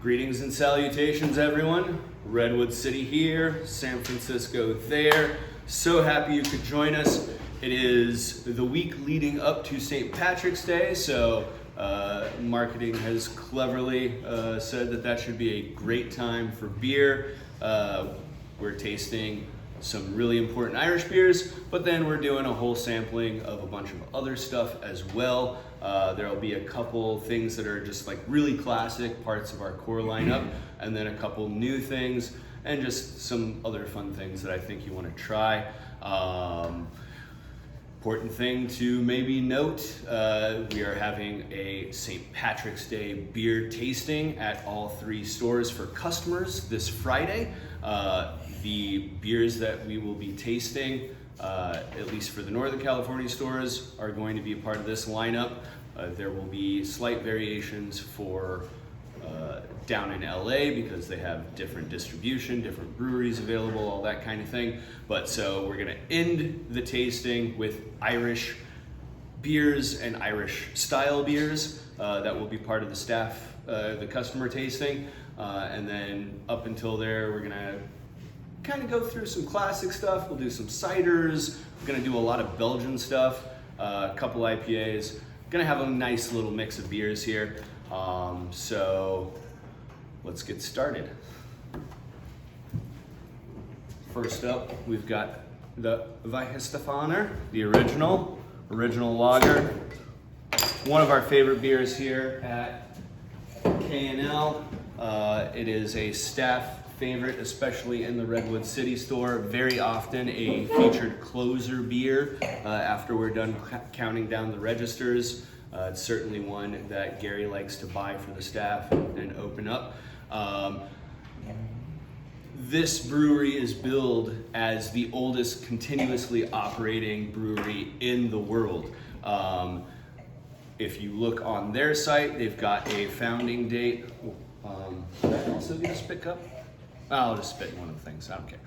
Greetings and salutations, everyone. Redwood City here, San Francisco there. So happy you could join us. It is the week leading up to St. Patrick's Day, so marketing has cleverly said that that should be a great time for beer. We're tasting some really important Irish beers, but then we're doing a whole sampling of a bunch of other stuff as well. There'll be a couple things that are just like really classic parts of our core lineup, and then a couple new things, and just some other fun things that I think you want to try. Important thing to maybe note, we are having a St. Patrick's Day beer tasting at all 3 stores for customers this Friday. The beers that we will be tasting, at least for the Northern California stores, are going to be a part of this lineup. There will be slight variations for down in LA because they have different distribution, different breweries available, all that kind of thing. But so we're gonna end the tasting with Irish beers and Irish style beers that will be part of the staff, the customer tasting. And then up until there, we're gonna kind of go through some classic stuff. We'll do some ciders. We're gonna do a lot of Belgian stuff, a couple IPAs. Gonna have a nice little mix of beers here. So let's get started. First up, we've got the Weihenstephaner, the original lager. One of our favorite beers here at K&L. It is a staff favorite, especially in the Redwood City store. Very often a featured closer beer after we're done counting down the registers. It's certainly one that Gary likes to buy for the staff and open up. This brewery is billed as the oldest continuously operating brewery in the world. If you look on their site, they've got a founding date. Did I also get a spit cup? I'll just spit in one of the things, I don't care.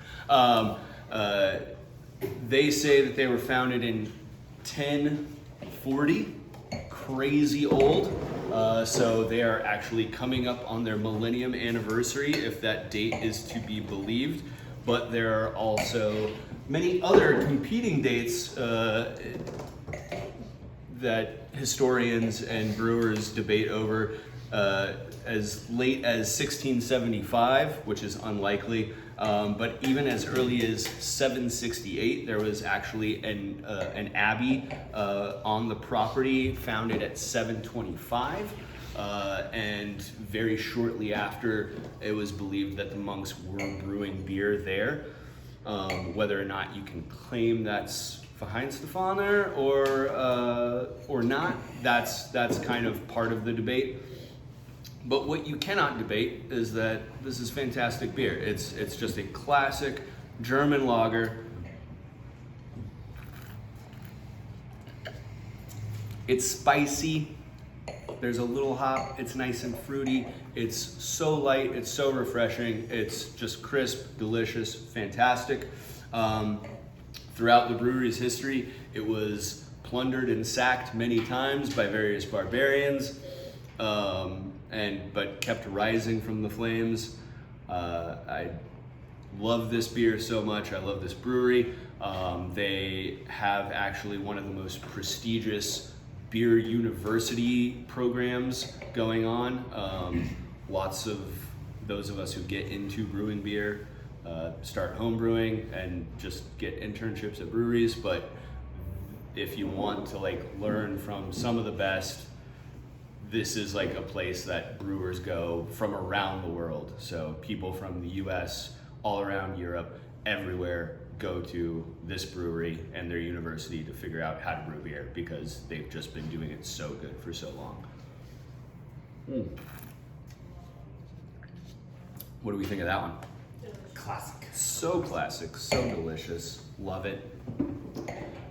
They say that they were founded in 1040, crazy old. So they are actually coming up on their millennium anniversary, if that date is to be believed. But there are also many other competing dates that historians and brewers debate over. As late as 1675, which is unlikely, but even as early as 768, there was actually an abbey on the property founded at 725, and very shortly after, it was believed that the monks were brewing beer there. Whether or not you can claim that's Weihenstephaner or not, that's kind of part of the debate. But what you cannot debate is that this is fantastic beer. It's just a classic German lager. It's spicy. There's a little hop. It's nice and fruity. It's so light. It's so refreshing. It's just crisp, delicious, fantastic. Throughout the brewery's history, it was plundered and sacked many times by various barbarians. But kept rising from the flames. I love this beer so much. I love this brewery. They have actually one of the most prestigious beer university programs going on. Lots of those of us who get into brewing beer start home brewing and just get internships at breweries. But if you want to learn from some of the best, this is like a place that brewers go from around the world. So people from the US, all around Europe, everywhere go to this brewery and their university to figure out how to brew beer because they've just been doing it so good for so long. What do we think of that one? Classic. So classic, so delicious, love it.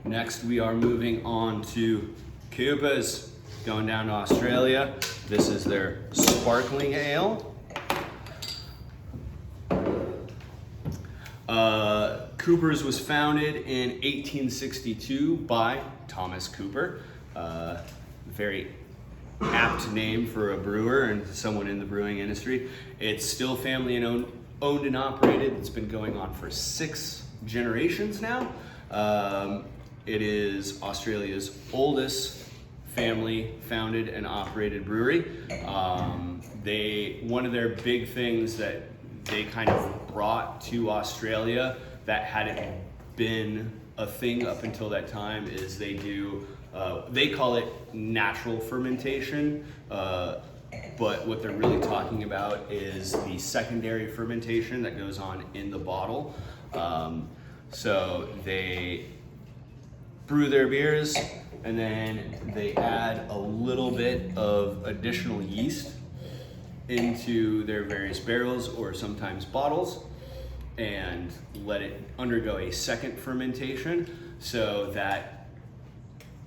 Next we are moving on to Cooper's. Going down to Australia. This is their sparkling ale. Cooper's was founded in 1862 by Thomas Cooper. Very apt name for a brewer and someone in the brewing industry. It's still family and owned and operated. It's been going on for 6 generations now. It is Australia's oldest family founded and operated brewery. One of their big things that they kind of brought to Australia that hadn't been a thing up until that time is they do, they call it natural fermentation, but what they're really talking about is the secondary fermentation that goes on in the bottle. So they brew their beers and then they add a little bit of additional yeast into their various barrels or sometimes bottles and let it undergo a second fermentation, so that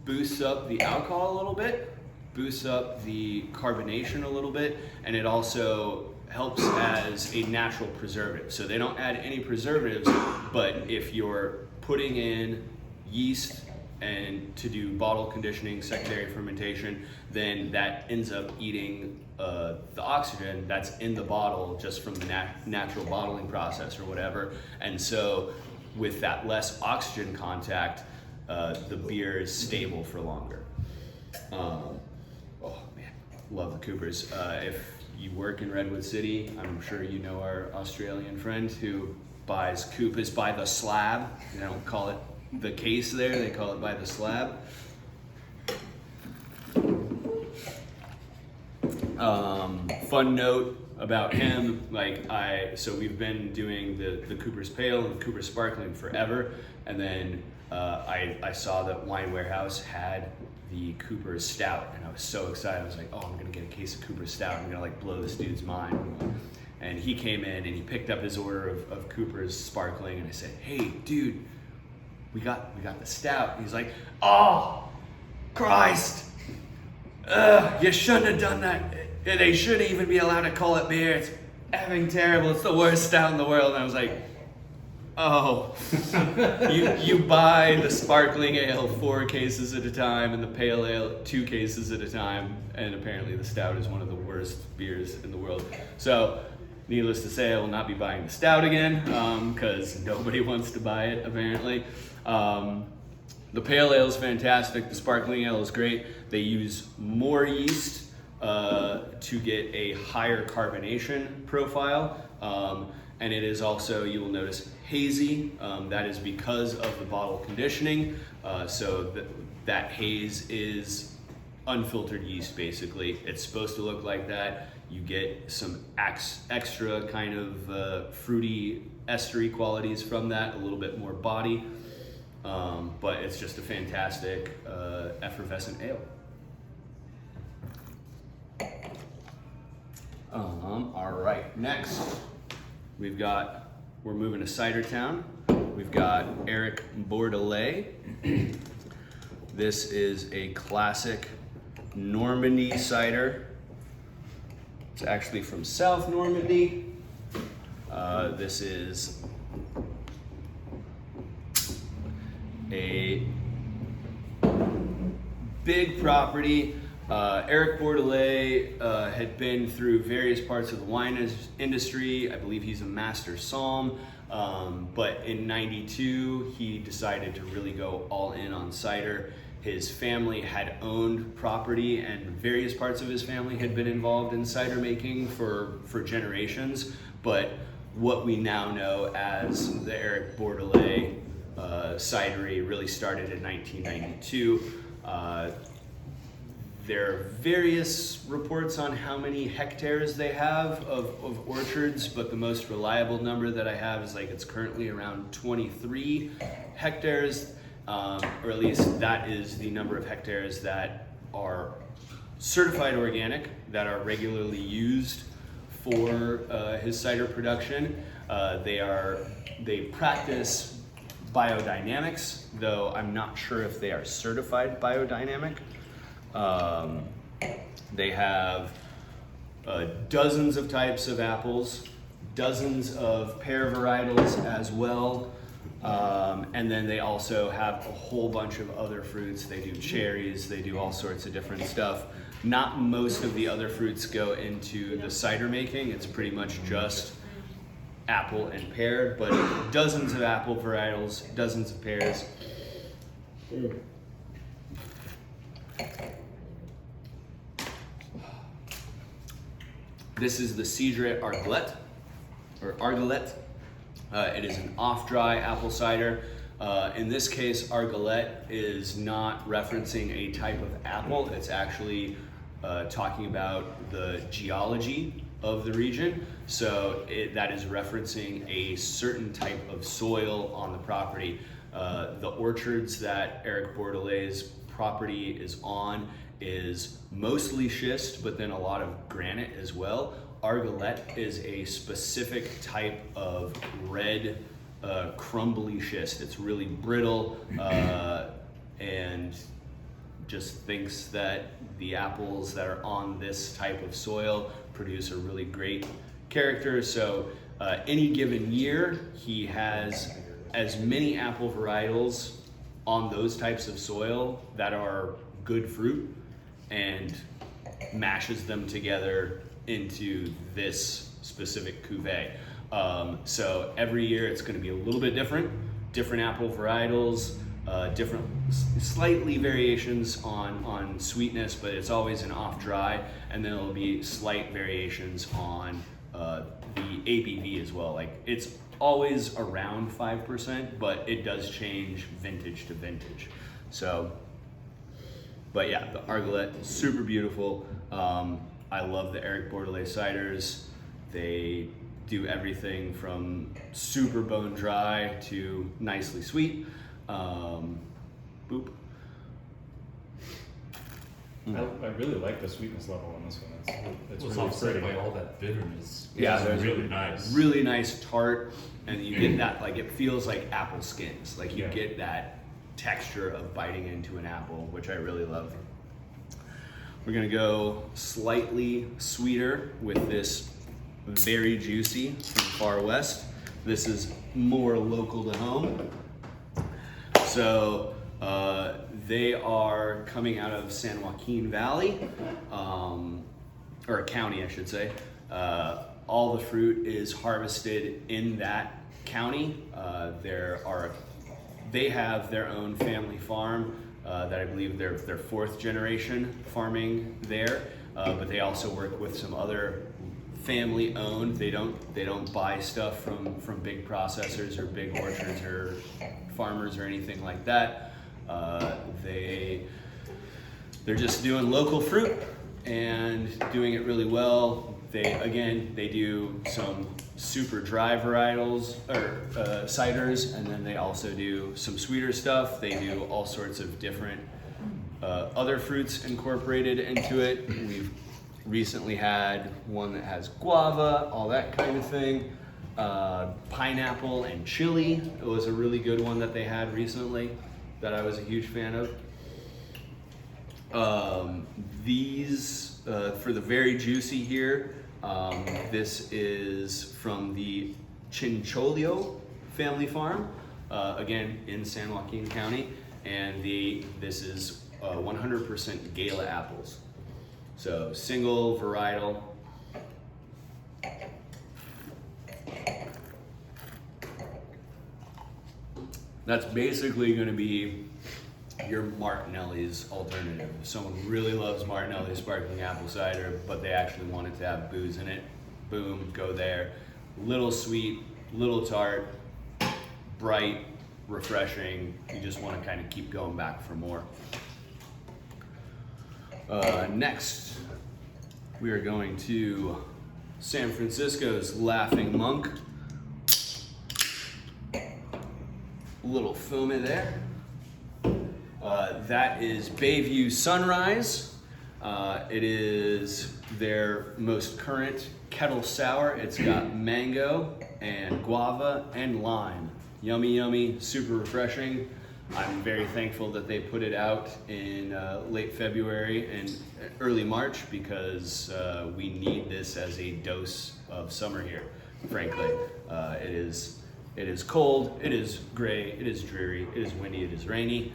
boosts up the alcohol a little bit, boosts up the carbonation a little bit, and it also helps as a natural preservative. So they don't add any preservatives, but if you're putting in yeast and to do bottle conditioning, secondary fermentation, then that ends up eating the oxygen that's in the bottle just from the natural bottling process or whatever. And so with that less oxygen contact, the beer is stable for longer. Oh man, love the Coopers. If you work in Redwood City, I'm sure you know our Australian friend who buys Coopers by the slab. They don't call it the case there, they call it by the slab. Fun note about him, so we've been doing the Cooper's Pale and the Cooper's Sparkling forever, and then I saw that Wine Warehouse had the Cooper's Stout, and I was so excited. I was like, oh, I'm gonna get a case of Cooper's Stout. I'm gonna blow this dude's mind. And he came in and he picked up his order of Cooper's Sparkling, and I said, hey, dude, we got the Stout. And he's like, oh, Christ, you shouldn't have done that. They shouldn't even be allowed to call it beer. It's effing terrible. It's the worst stout in the world. And I was like, oh, you buy the sparkling ale 4 cases at a time and the pale ale 2 cases at a time, and apparently the stout is one of the worst beers in the world. So needless to say, I will not be buying the stout again because nobody wants to buy it apparently. The pale ale is fantastic. The sparkling ale is great. They use more yeast to get a higher carbonation profile, and it is also, you will notice, hazy. That is because of the bottle conditioning. So that haze is unfiltered yeast basically. It's supposed to look like that. You get some extra kind of fruity estery qualities from that, a little bit more body, but it's just a fantastic effervescent ale. All right, next we're moving to Cider Town. We've got Eric Bordelais. This is a classic Normandy cider. It's actually from South Normandy. This is a big property. Eric Bordelais had been through various parts of the wine industry. I believe he's a master somm, but in '92 he decided to really go all in on cider. His family had owned property, and various parts of his family had been involved in cider making for generations, but what we now know as the Eric Bordelais cidery really started in 1992. There are various reports on how many hectares they have of orchards, but the most reliable number that I have is it's currently around 23 hectares, or at least that is the number of hectares that are certified organic, that are regularly used for his cider production. They practice biodynamics, though I'm not sure if they are certified biodynamic. They have dozens of types of apples, dozens of pear varietals as well, and then they also have a whole bunch of other fruits. They do cherries, they do all sorts of different stuff. Not most of the other fruits go into the cider making. It's pretty much just apple and pear, but dozens of apple varietals, dozens of pears. This is the Cidre Argelette, or Argelette. It is an off-dry apple cider. In this case, Argelette is not referencing a type of apple. It's actually talking about the geology of the region. So that is referencing a certain type of soil on the property. The orchards that Eric Bordelay's property is on is mostly schist, but then a lot of granite as well. Argelette is a specific type of red, crumbly schist. It's really brittle and just thinks that the apples that are on this type of soil produce a really great character. So any given year, he has as many apple varietals on those types of soil that are good fruit and mashes them together into this specific cuvee. So every year it's going to be a little bit different apple varietals, different slightly variations on sweetness, but it's always an off dry, and then it'll be slight variations on the ABV as well. Like it's always around 5%, but it does change vintage to vintage. So, but yeah, the Argelette, super beautiful. I love the Eric Bordelay ciders. They do everything from super bone dry to nicely sweet. Boop. I really like the sweetness level on this one. It's It's really offset pretty. by all that bitterness. Yeah, It's there's really nice. Really nice tart, and you get that, like it feels like apple skins. Like you Yeah. get that texture of biting into an apple, which I really love. We're gonna go slightly sweeter with this Very Juicy from Far West. This is more local to home. So they are coming out of San Joaquin Valley, or county, I should say. All the fruit is harvested in that county. They have their own family farm that I believe they're fourth generation farming there, but they also work with some other family owned. They don't buy stuff from big processors or big orchards or farmers or anything like that. They're just doing local fruit and doing it really well. They do some super dry varietals or ciders, and then they also do some sweeter stuff. They do all sorts of different other fruits incorporated into it. We've recently had one that has guava, all that kind of thing. Pineapple and chili. It was a really good one that they had recently that I was a huge fan of. These, for the Very Juicy here, this is from the Chincholio family farm, again in San Joaquin County, and this is 100% Gala apples. So single varietal. That's basically going to be your Martinelli's alternative. If someone really loves Martinelli's sparkling apple cider, but they actually want it to have booze in it, boom, go there. Little sweet, little tart, bright, refreshing. You just want to kind of keep going back for more. Next, we are going to San Francisco's Laughing Monk. Little Fumé there. That is Bayview Sunrise. It is their most current kettle sour. It's got mango and guava and lime. Yummy, yummy, super refreshing. I'm very thankful that they put it out in late February and early March because we need this as a dose of summer here, frankly. It is cold, it is gray, it is dreary, it is windy, it is rainy.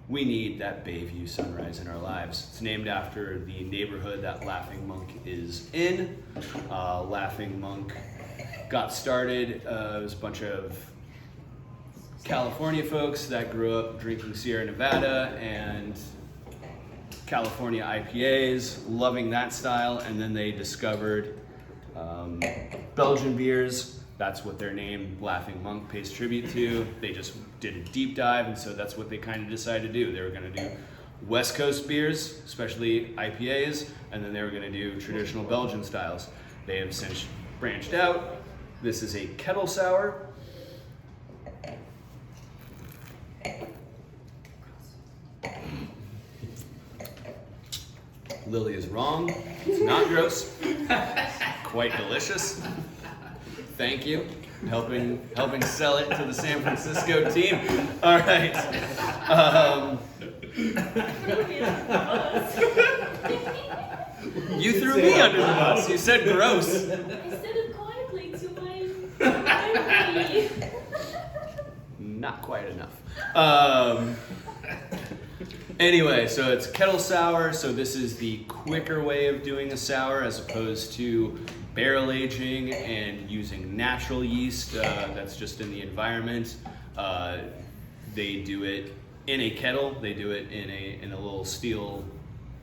we need that Bayview sunrise in our lives. It's named after the neighborhood that Laughing Monk is in. Laughing Monk got started, it was a bunch of California folks that grew up drinking Sierra Nevada and California IPAs, loving that style, and then they discovered Belgian beers. That's what their name Laughing Monk pays tribute to. They just did a deep dive, and so that's what they kind of decided to do. They were going to do West Coast beers, especially IPAs, and then they were going to do traditional Belgian styles. They have since branched out. This is a kettle sour. Lily is wrong. It's not gross. Quite delicious. Thank you. Helping sell it to the San Francisco team. All right. You threw me under the bus. You said gross. I said it quietly to my Not quite enough. Anyway, so it's kettle sour. So this is the quicker way of doing a sour as opposed to barrel aging and using natural yeast that's just in the environment. They do it in a kettle. They do it in a little steel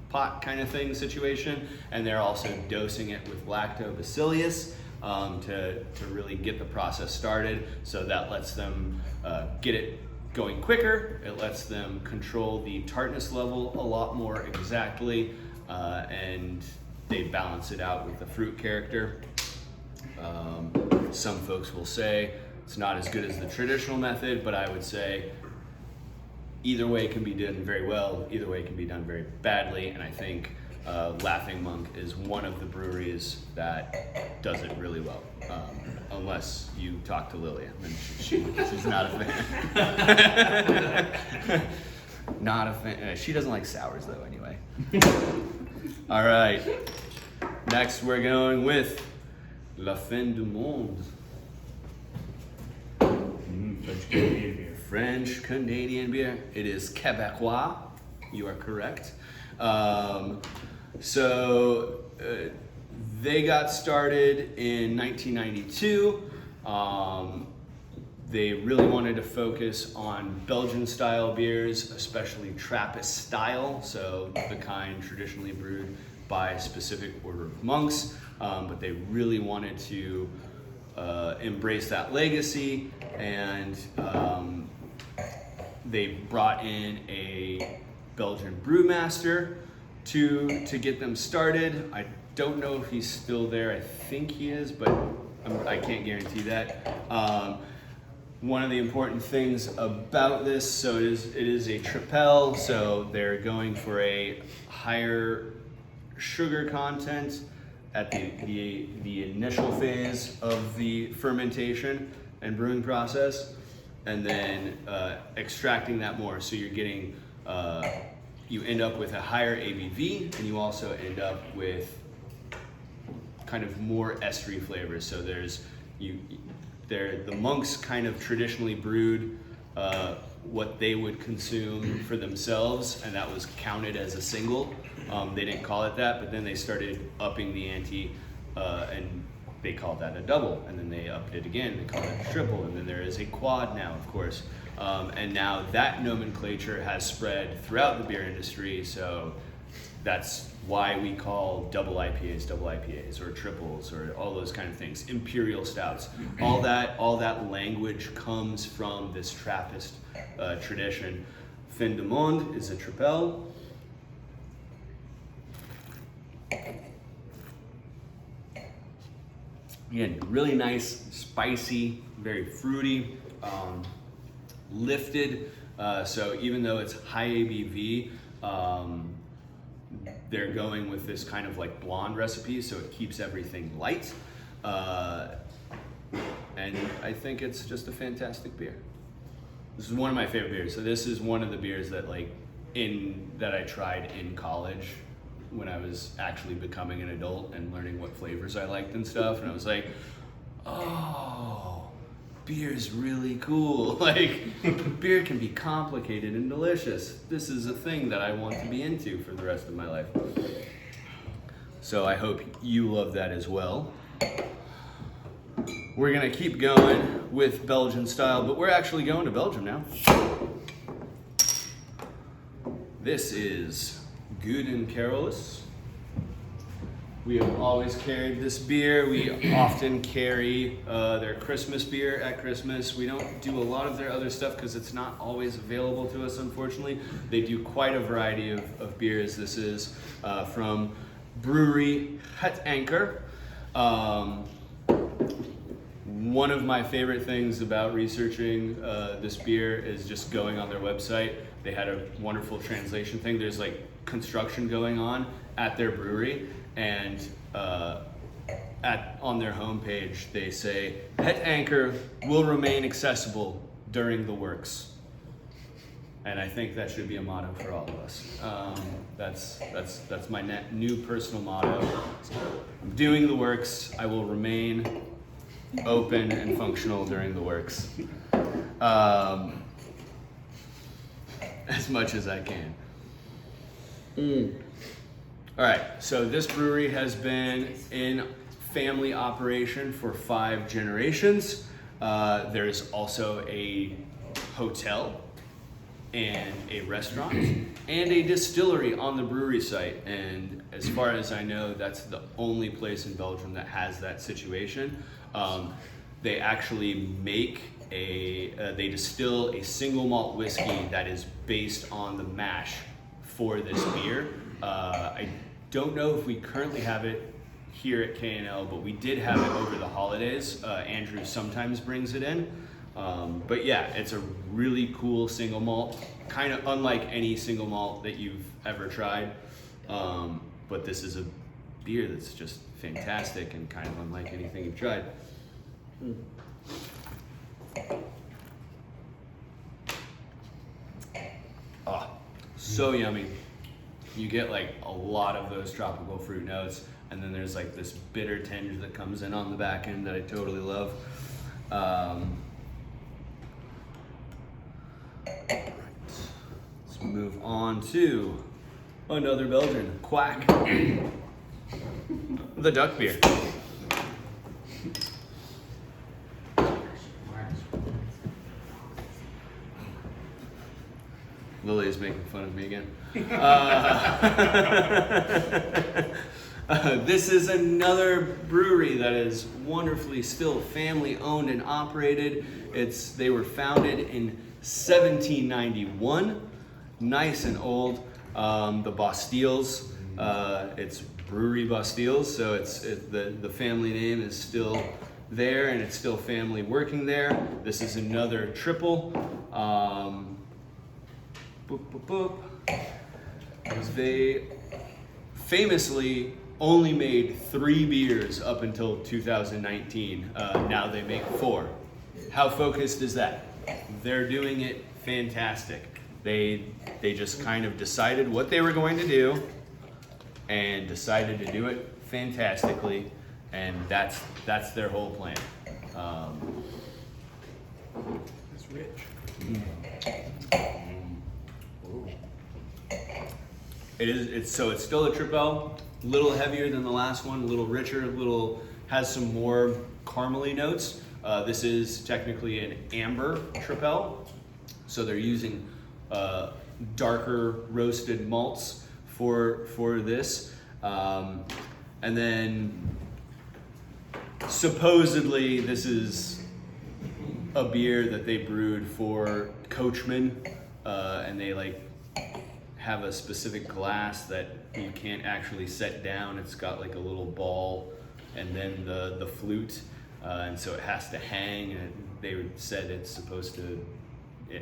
pot kind of thing situation, and they're also dosing it with lactobacillus to really get the process started. So that lets them get it going quicker. It lets them control the tartness level a lot more exactly, and they balance it out with the fruit character. Some folks will say it's not as good as the traditional method, but I would say either way can be done very well, either way can be done very badly, and I think Laughing Monk is one of the breweries that does it really well. Unless you talk to Lily, and she's not a fan. Not a fan. She doesn't like sours though, anyway. All right. Next, we're going with La Fin du Monde. French Canadian beer. French Canadian beer. It is Quebecois. You are correct. They got started in 1992. They really wanted to focus on Belgian style beers, especially Trappist style, so the kind traditionally brewed by a specific order of monks, but they really wanted to embrace that legacy, and they brought in a Belgian brewmaster to get them started. I don't know if he's still there. I think he is, but I can't guarantee that. One of the important things about this, so it is a tripel, so they're going for a higher sugar content at the initial phase of the fermentation and brewing process, and then extracting that more. So you're getting, you end up with a higher ABV, and you also end up with kind of more estery flavors. So the monks kind of traditionally brewed what they would consume for themselves, and that was counted as a single. They didn't call it that, but then they started upping the ante, and they called that a double, and then they upped it again, they called it a triple, and then there is a quad now, of course. And now that nomenclature has spread throughout the beer industry, so that's why we call double IPAs, or triples, or all those kind of things, imperial stouts. All that language comes from this Trappist tradition. Fin du Monde is a tripel. Again, really nice, spicy, very fruity, lifted. So even though it's high ABV, they're going with this kind of like blonde recipe, so it keeps everything light. And I think it's just a fantastic beer. This is one of my favorite beers. So this is one of the beers that that I tried in college when I was actually becoming an adult and learning what flavors I liked and stuff. And I was like, oh, beer's really cool. Like, beer can be complicated and delicious. This is a thing that I want to be into for the rest of my life. So I hope you love that as well. We're gonna keep going with Belgian style, but we're actually going to Belgium now. This is Guden Carolus. We have always carried this beer. We often carry their Christmas beer at Christmas. We don't do a lot of their other stuff because it's not always available to us, unfortunately. They do quite a variety of beers. This is from brewery Het Anker. One of my favorite things about researching this beer is just going on their website. They had a wonderful translation thing. There's like construction going on at their brewery, and on their homepage they say Het Anker will remain accessible during the works. And I think that should be a motto for all of us. That's my new personal motto. I'm doing the works. I will remain open and functional during the works. As much as I can. All right, so this brewery has been in family operation for 5 generations. There's also a hotel and a restaurant and a distillery on the brewery site. And as far as I know, that's the only place in Belgium that has that situation. They actually make they distill a single malt whiskey that is based on the mash for this beer. I don't know if we currently have it here at K&L, but we did have it over the holidays. Andrew sometimes brings it in. But yeah, it's a really cool single malt, kind of unlike any single malt that you've ever tried. But this is a beer that's just fantastic and kind of unlike anything you've tried. Oh, so yummy. You get like a lot of those tropical fruit notes, and then there's like this bitter tinge that comes in on the back end that I totally love. Let's move on to another Belgian, Quack, the duck beer. Lily is making fun of me again. This is another brewery that is wonderfully still family owned and operated. They were founded in 1791, nice and old. The Bastilles, it's Brewery Bastilles, so the family name is still there and it's still family working there. This is another triple. They famously only made 3 beers up until 2019. Now they make 4. How focused is that? They're doing it fantastic. They just kind of decided what they were going to do and decided to do it fantastically, and that's their whole plan. It's rich. It's still a Tripel, a little heavier than the last one, a little richer, has some more caramely notes. This is technically an amber Tripel, so they're using darker roasted malts for this. And then supposedly this is a beer that they brewed for coachmen, and they have a specific glass that you can't actually set down. It's got like a little ball and then the flute, and so it has to hang, and they said it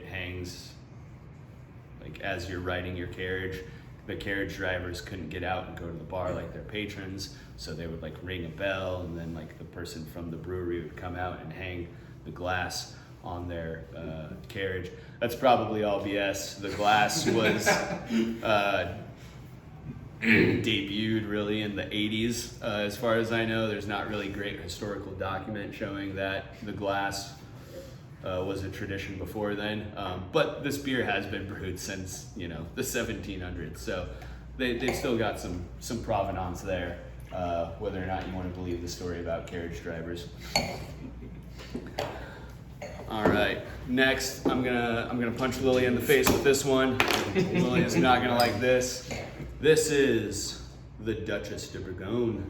hangs like as you're riding your carriage. The carriage drivers couldn't get out and go to the bar like their patrons, so they would ring a bell, and then the person from the brewery would come out and hang the glass on their carriage. That's probably all BS. The glass was debuted really in the 80s. As far as I know, there's not really great historical document showing that the glass was a tradition before then. But this beer has been brewed since, the 1700s. So they've still got some provenance there, whether or not you want to believe the story about carriage drivers. All right, next I'm gonna punch Lily in the face with this one. Lily is not gonna like this. This is the Duchess de Bourgogne.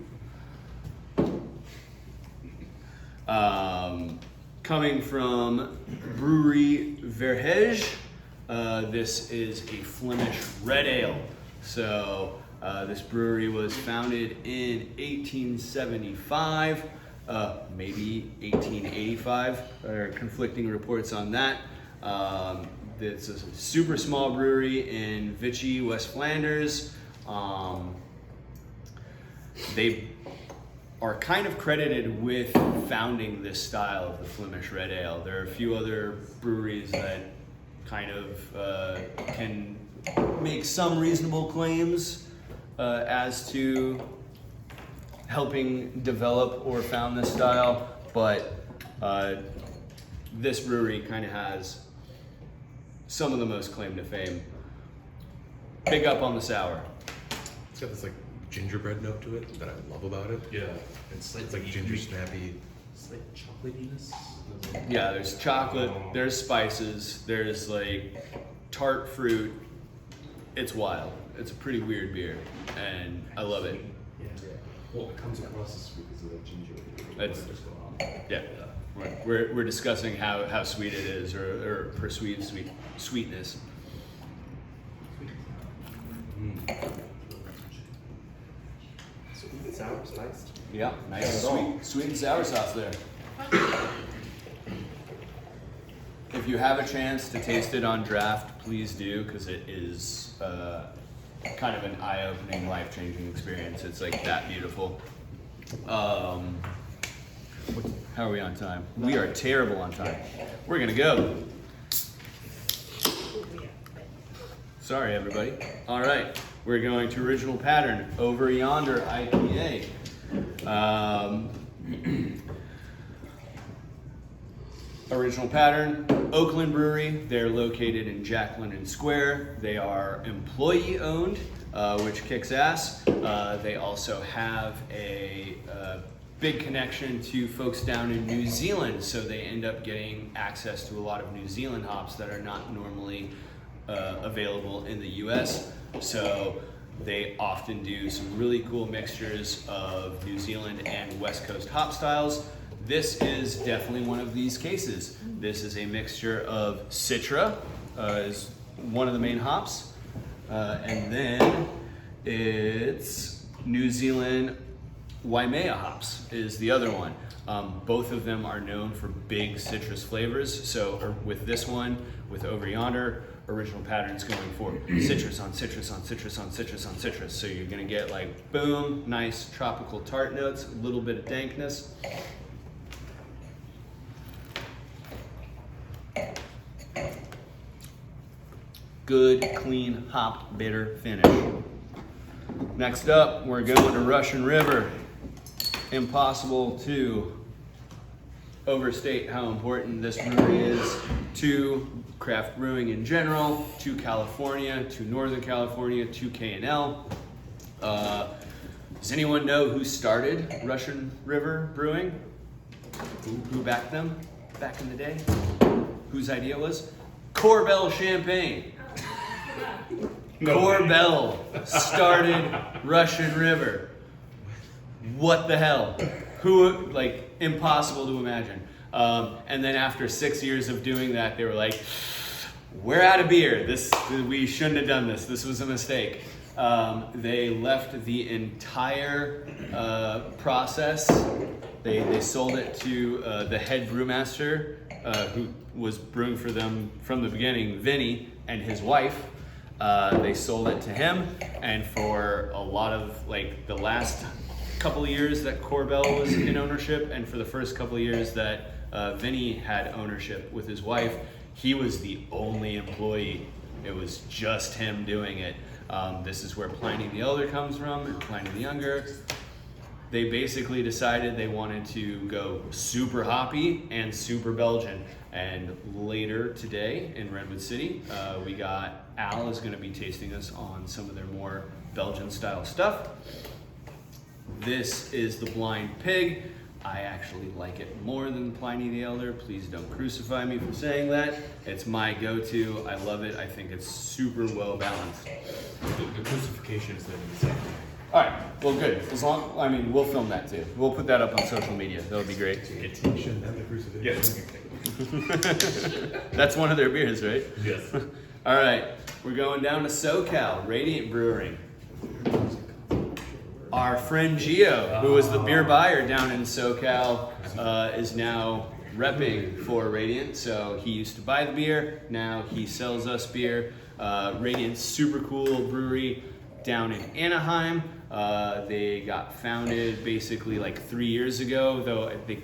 Coming from Brewery Verhege, this is a Flemish red ale. So this brewery was founded in 1875. Maybe 1885. There are conflicting reports on that. It's a super small brewery in Vichy, West Flanders. They are kind of credited with founding this style of the Flemish red ale. There are a few other breweries that kind of can make some reasonable claims as to helping develop or found this style, but this brewery kind of has some of the most claim to fame. Big up on the sour. It's got this like gingerbread note to it that I love about it. Yeah. It's like ginger snappy. It's like chocolatiness. Yeah, there's chocolate, there's spices, there's like tart fruit. It's wild. It's a pretty weird beer, and I love it. Yeah. Well, it comes across as sweet because of the ginger. It's- Yeah. We're discussing how sweet it is, or perceived sweetness. Sweet and sour, spiced. Yeah, nice Not at all. sweet and sour sauce there. If you have a chance to taste it on draft, please do, because it is kind of an eye-opening, life-changing experience. It's like that beautiful. How are we on time? We are terrible on time. We're gonna go. Sorry, everybody. All right, we're going to Original Pattern, Over Yonder IPA. Original Pattern, Oakland Brewery. They're located in Jack London Square. They are employee owned, which kicks ass. They also have a big connection to folks down in New Zealand, so they end up getting access to a lot of New Zealand hops that are not normally available in the US. So they often do some really cool mixtures of New Zealand and West Coast hop styles. This is definitely one of these cases. This is a mixture of Citra, is one of the main hops, and then it's New Zealand Waimea hops is the other one. Both of them are known for big citrus flavors. So with this one, with Over Yonder, Original Pattern's going for citrus on citrus on citrus on citrus on citrus. So you're gonna get like, boom, nice tropical tart notes, a little bit of dankness. Good, clean, hopped, bitter finish. Next up, we're going to Russian River. Impossible to overstate how important this brewery is to craft brewing in general, to California, to Northern California, to K&L. Does anyone know who started Russian River Brewing? Who backed them back in the day? Whose idea it was? Corbel Champagne. Corbel started Russian River. What the hell? Who, like, impossible to imagine. And then after 6 years of doing that, they were like, we're out of beer. We shouldn't have done this. This was a mistake. They left the entire process. They sold it to the head brewmaster, who was brewing for them from the beginning, Vinny, and his wife. They sold it to him, and for a lot of, like, the last couple of years that Corbel was in ownership, and for the first couple of years that Vinny had ownership with his wife, he was the only employee. It was just him doing it. This is where Pliny the Elder comes from, and Pliny the Younger. they basically decided they wanted to go super hoppy and super Belgian. And later today in Redwood City, we got Al is going to be tasting us on some of their more Belgian style stuff. This is the Blind Pig. I actually like it more than Pliny the Elder. Please don't crucify me for saying that. It's my go-to. I love it. I think it's super well balanced. The crucifixion is the same. All right, well, good. As long, I mean, we'll film that too. We'll put that up on social media. That would be great. You shouldn't have the crucifixion. Yes. That's one of their beers, right? Yes. All right, we're going down to SoCal, Radiant Brewing. Our friend Gio, who was the beer buyer down in SoCal, is now repping for Radiant. So he used to buy the beer, now he sells us beer. Radiant's super cool brewery down in Anaheim. They got founded basically like 3 years ago, though they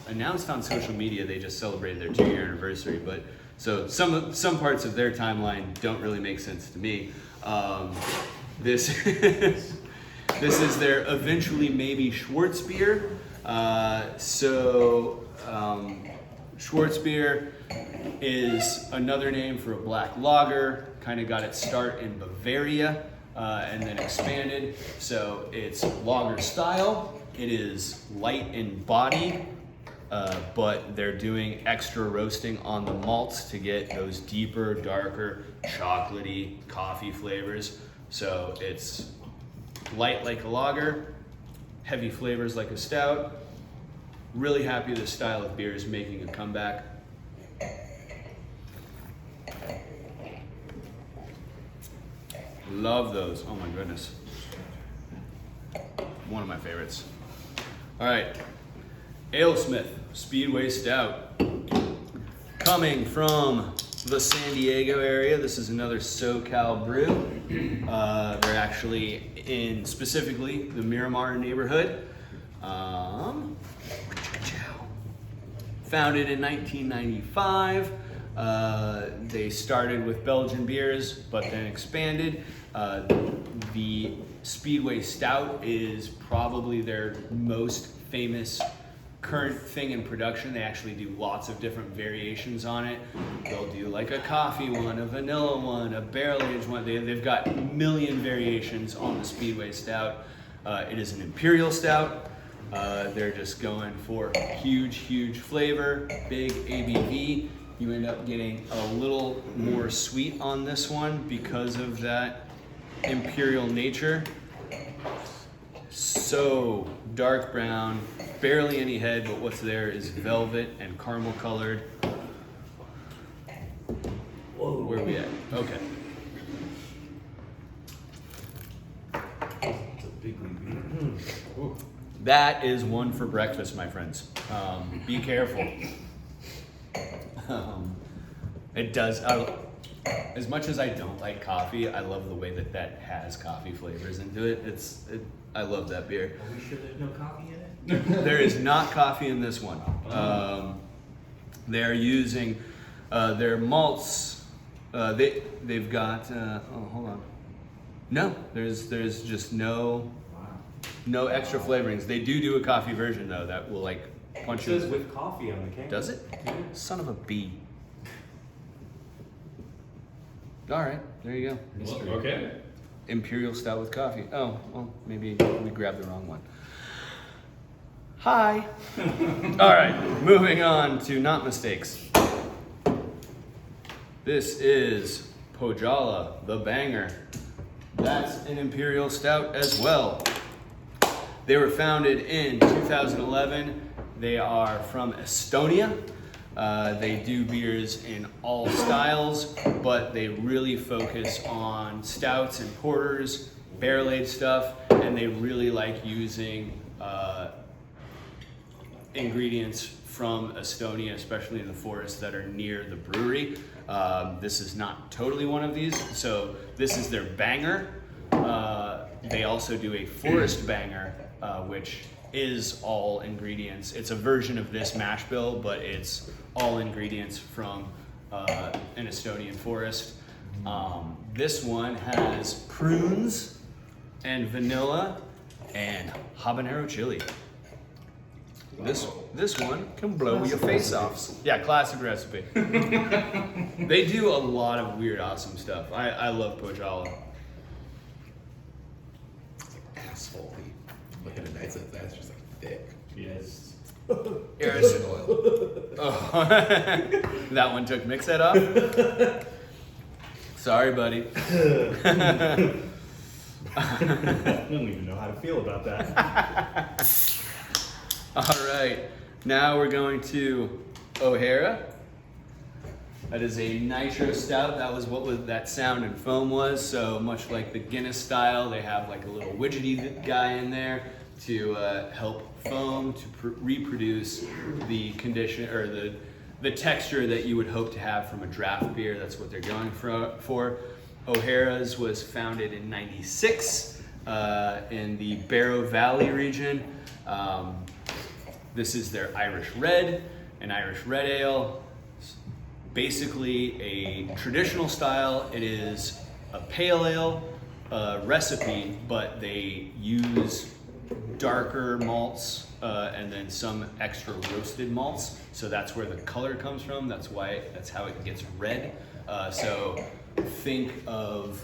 announced on social media they just celebrated their 2-year anniversary. But so some parts of their timeline don't really make sense to me. This this is their eventually maybe Schwartz beer. Schwartz beer is another name for a black lager. Kind of got its start in Bavaria and then expanded. So it's lager style. It is light in body, but they're doing extra roasting on the malts to get those deeper, darker, chocolatey coffee flavors. So it's light like a lager, heavy flavors like a stout. Really happy this style of beer is making a comeback. Love those. Oh my goodness. One of my favorites. All right. AleSmith Speedway Stout. Coming from the San Diego area. This is another SoCal brew. They're actually in specifically the Miramar neighborhood. Founded in 1995. They started with Belgian beers, but then expanded. The Speedway Stout is probably their most famous current thing in production. They actually do lots of different variations on it. They'll do like a coffee one, a vanilla one, a barrel-aged one. They've got a million variations on the Speedway Stout. It is an imperial stout. They're just going for huge flavor, big ABV. You end up getting a little more sweet on this one because of that imperial nature. So dark brown, barely any head, but what's there is velvet and caramel colored. Whoa, where are we at? Okay. It's a big beer. That is one for breakfast, my friends. Be careful. It does. As much as I don't like coffee, I love the way that has coffee flavors into it. I love that beer. Are we sure there's no coffee in it? There is not coffee in this one. They're using their malts. They've got. Oh, hold on. No, there's just no extra flavorings. They do a coffee version though that will like punch you. It says with coffee on the can. Does it? Son of a bee. All right, there you go. Well, okay. Imperial stout with coffee. Oh, well, maybe we grabbed the wrong one. Hi. All right, moving on to not mistakes. This is Pojala, the banger. That's an imperial stout as well. They were founded in 2011. They are from Estonia. They do beers in all styles, but they really focus on stouts and porters, barrel-aged stuff, and they really like using ingredients from Estonia, especially in the forests that are near the brewery. This is not totally one of these, so this is their banger. They also do a forest banger, which is all ingredients. It's a version of this mash bill, but it's all ingredients from an Estonian forest. This one has prunes and vanilla and habanero chili. This one can blow your face off. Yeah, classic recipe. They do a lot of weird, awesome stuff. I love Pochala. It's like asphalt. Like in a nice like that, it's just like thick. Yes. Here's- Coconut oil. Oh. That one took Mixed off. Sorry, buddy. I don't even know how to feel about that. All right, now we're going to O'Hara. That is a nitro stout. That was what that sound and foam was. So much like the Guinness style, they have like a little widgety guy in there to help foam to reproduce the condition or the texture that you would hope to have from a draft beer. That's what they're going for. O'Hara's was founded in '96 in the Barrow Valley region. This is their Irish Red, an Irish Red Ale. Basically a traditional style. It is a pale ale recipe, but they use darker malts and then some extra roasted malts. So that's where the color comes from. That's how it gets red. So think of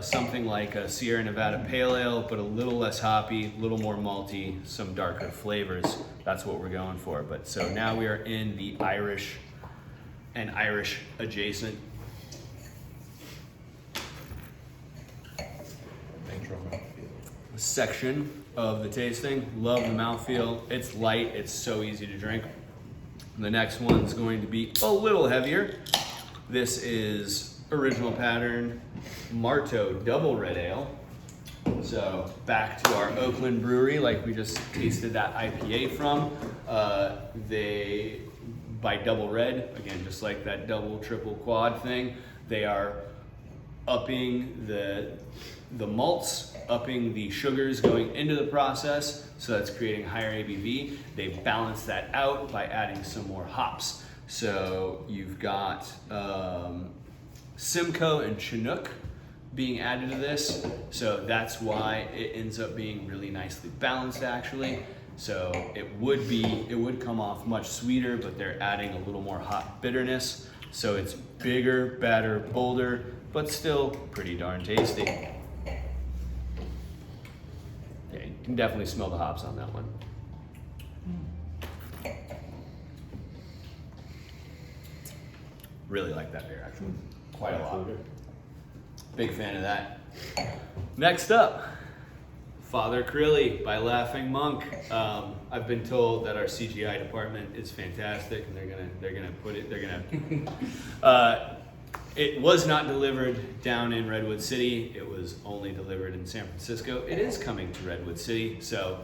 something like a Sierra Nevada Pale Ale, but a little less hoppy, a little more malty, some darker flavors. That's what we're going for. But so now we are in the Irish and Irish adjacent. Nitro mouthfeel. Section of the tasting. Love the mouthfeel. It's light, it's so easy to drink. The next one's going to be a little heavier. This is original pattern Marteau Double Red Ale. So back to our Oakland brewery, like we just tasted that IPA from. They, by Double Red, again, just like that double, triple, quad thing, they are upping the malts, upping the sugars going into the process, so that's creating higher ABV. They balance that out by adding some more hops. So you've got Simcoe and Chinook being added to this, so that's why it ends up being really nicely balanced actually. So it would come off much sweeter, but they're adding a little more hop bitterness. So it's bigger, badder, bolder, but still pretty darn tasty. Yeah, you can definitely smell the hops on that one. Really like that beer actually, quite a lot. Big fan of that. Next up, Father Crilly by Laughing Monk. I've been told that our CGI department is fantastic, and they're gonna put it. It was not delivered down in Redwood City. It was only delivered in San Francisco. It is coming to Redwood City, so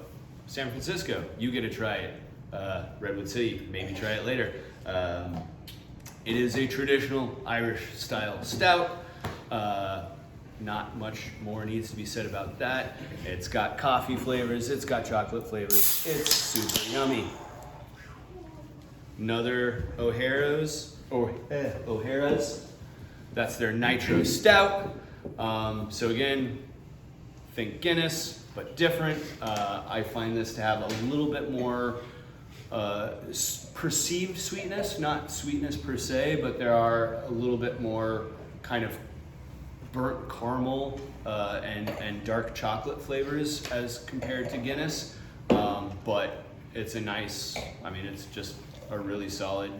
San Francisco, you get to try it. Redwood City, maybe try it later. It is a traditional Irish style stout. Not much more needs to be said about that. It's got coffee flavors, it's got chocolate flavors, it's super yummy. Another O'Hara's, that's their Nitro Stout. So again, think Guinness, but different. I find this to have a little bit more perceived sweetness, not sweetness per se, but there are a little bit more kind of burnt caramel and dark chocolate flavors as compared to Guinness. But it's it's just a really solid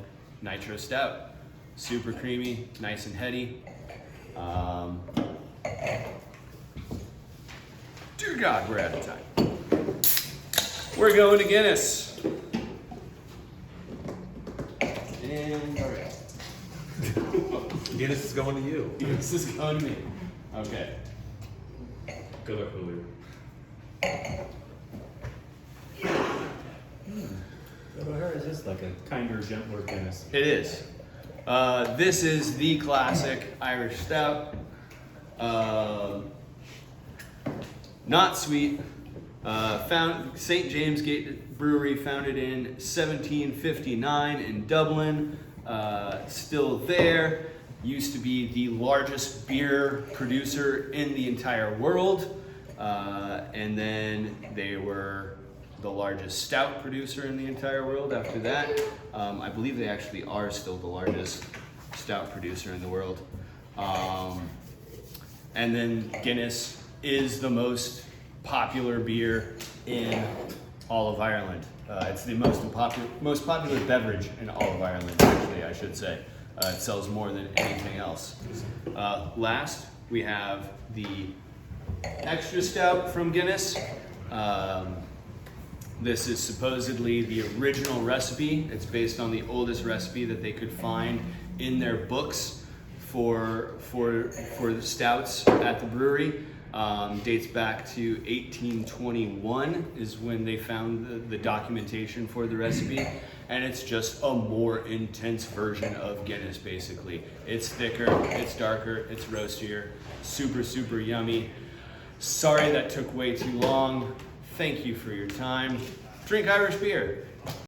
Nitro Stout. Super creamy, nice and heady. Dear God, we're out of time. We're going to Guinness. And all right. Guinness is going to you. This is going to me. Okay. Good luck, Julio. O'Hara is just like a kinder, gentler Guinness. It is. This is the classic Irish Stout. Not sweet. Found St. James Gate Brewery, founded in 1759 in Dublin. Still there. Used to be the largest beer producer in the entire world. And then they were the largest stout producer in the entire world after that. I believe they actually are still the largest stout producer in the world. And then Guinness is the most popular beer in all of Ireland. It's the most popular beverage in all of Ireland, actually, I should say. It sells more than anything else. Last, we have the extra stout from Guinness. This is supposedly the original recipe. It's based on the oldest recipe that they could find in their books for the stouts at the brewery. Dates back to 1821 is when they found the documentation for the recipe, and it's just a more intense version of Guinness, basically. It's thicker, it's darker, it's roastier, super yummy. Sorry that took way too long. Thank you for your time. Drink Irish beer.